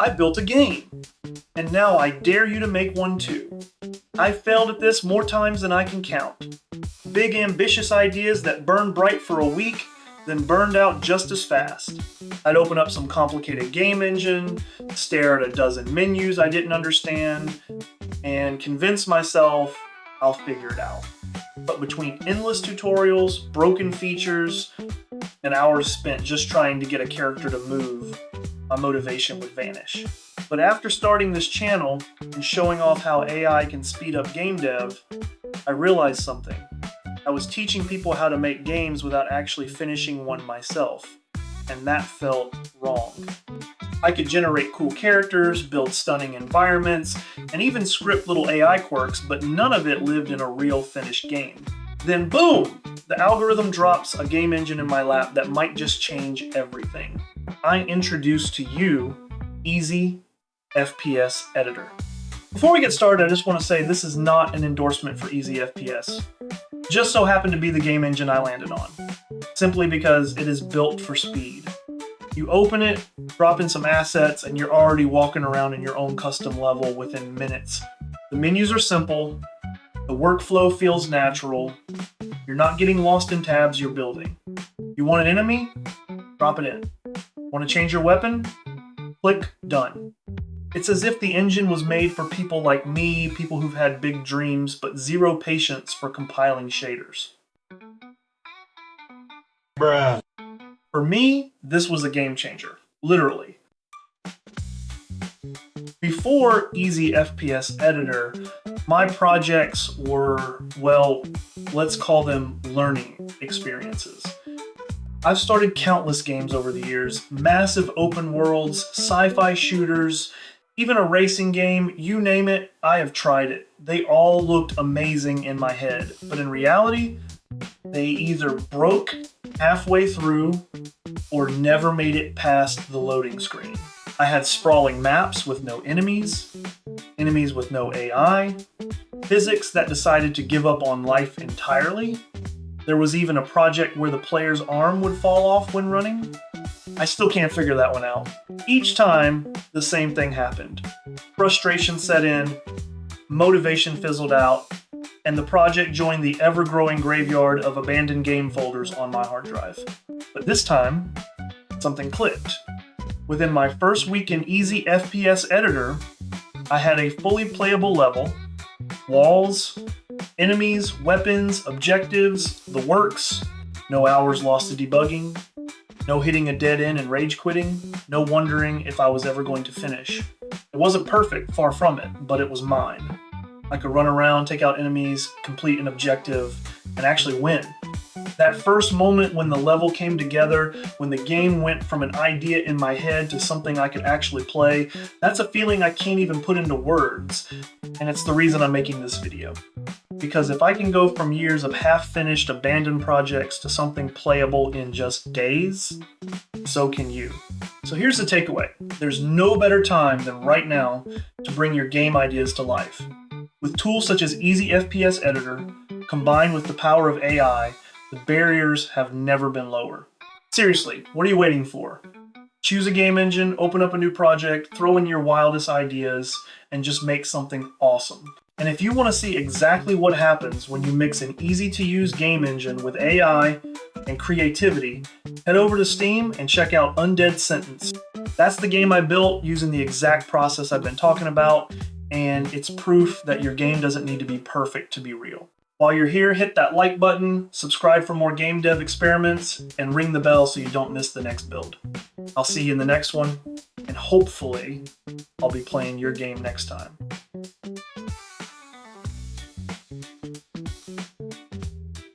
I built a game, and now I dare you to make one too. I failed at this more times than I can count. Big ambitious ideas that burned bright for a week, then burned out just as fast. I'd open up some complicated game engine, stare at a dozen menus I didn't understand, and convince myself I'll figure it out. But between endless tutorials, broken features, and hours spent just trying to get a character to move, my motivation would vanish. But after starting this channel and showing off how AI can speed up game dev, I realized something. I was teaching people how to make games without actually finishing one myself, and that felt wrong. I could generate cool characters, build stunning environments, and even script little AI quirks, but none of it lived in a real finished game. Then boom! The algorithm drops a game engine in my lap that might just change everything. I introduce to you Easy FPS Editor. Before we get started, I just want to say this is not an endorsement for Easy FPS. Just so happened to be the game engine I landed on, simply because it is built for speed. You open it, drop in some assets, and you're already walking around in your own custom level within minutes. The menus are simple, the workflow feels natural, you're not getting lost in tabs you're building. You want an enemy? Drop it in. Want to change your weapon? Click Done. It's as if the engine was made for people like me, people who've had big dreams, but zero patience for compiling shaders. Bruh. For me, this was a game changer, literally. Before Easy FPS Editor, my projects were, well, let's call them learning experiences. I've started countless games over the years, massive open worlds, sci-fi shooters, even a racing game, you name it, I have tried it. They all looked amazing in my head, but in reality, they either broke halfway through or never made it past the loading screen. I had sprawling maps with no enemies, enemies with no AI, physics that decided to give up on life entirely. There was even a project where the player's arm would fall off when running. I still can't figure that one out. Each time, the same thing happened. Frustration set in, motivation fizzled out, and the project joined the ever-growing graveyard of abandoned game folders on my hard drive. But this time, something clicked. Within my first week in Easy FPS Editor, I had a fully playable level, walls, enemies, weapons, objectives, the works, no hours lost to debugging, no hitting a dead end and rage quitting, no wondering if I was ever going to finish. It wasn't perfect, far from it, but it was mine. I could run around, take out enemies, complete an objective, and actually win. That first moment when the level came together, when the game went from an idea in my head to something I could actually play, that's a feeling I can't even put into words. And it's the reason I'm making this video. Because if I can go from years of half-finished abandoned projects to something playable in just days, so can you. So here's the takeaway. There's no better time than right now to bring your game ideas to life. With tools such as Easy FPS Editor, combined with the power of AI, the barriers have never been lower. Seriously, what are you waiting for? Choose a game engine, open up a new project, throw in your wildest ideas, and just make something awesome. And if you want to see exactly what happens when you mix an easy-to-use game engine with AI and creativity, head over to Steam and check out Undead Sentence. That's the game I built using the exact process I've been talking about, and it's proof that your game doesn't need to be perfect to be real. While you're here, hit that like button, subscribe for more game dev experiments, and ring the bell so you don't miss the next build. I'll see you in the next one, and hopefully, I'll be playing your game next time.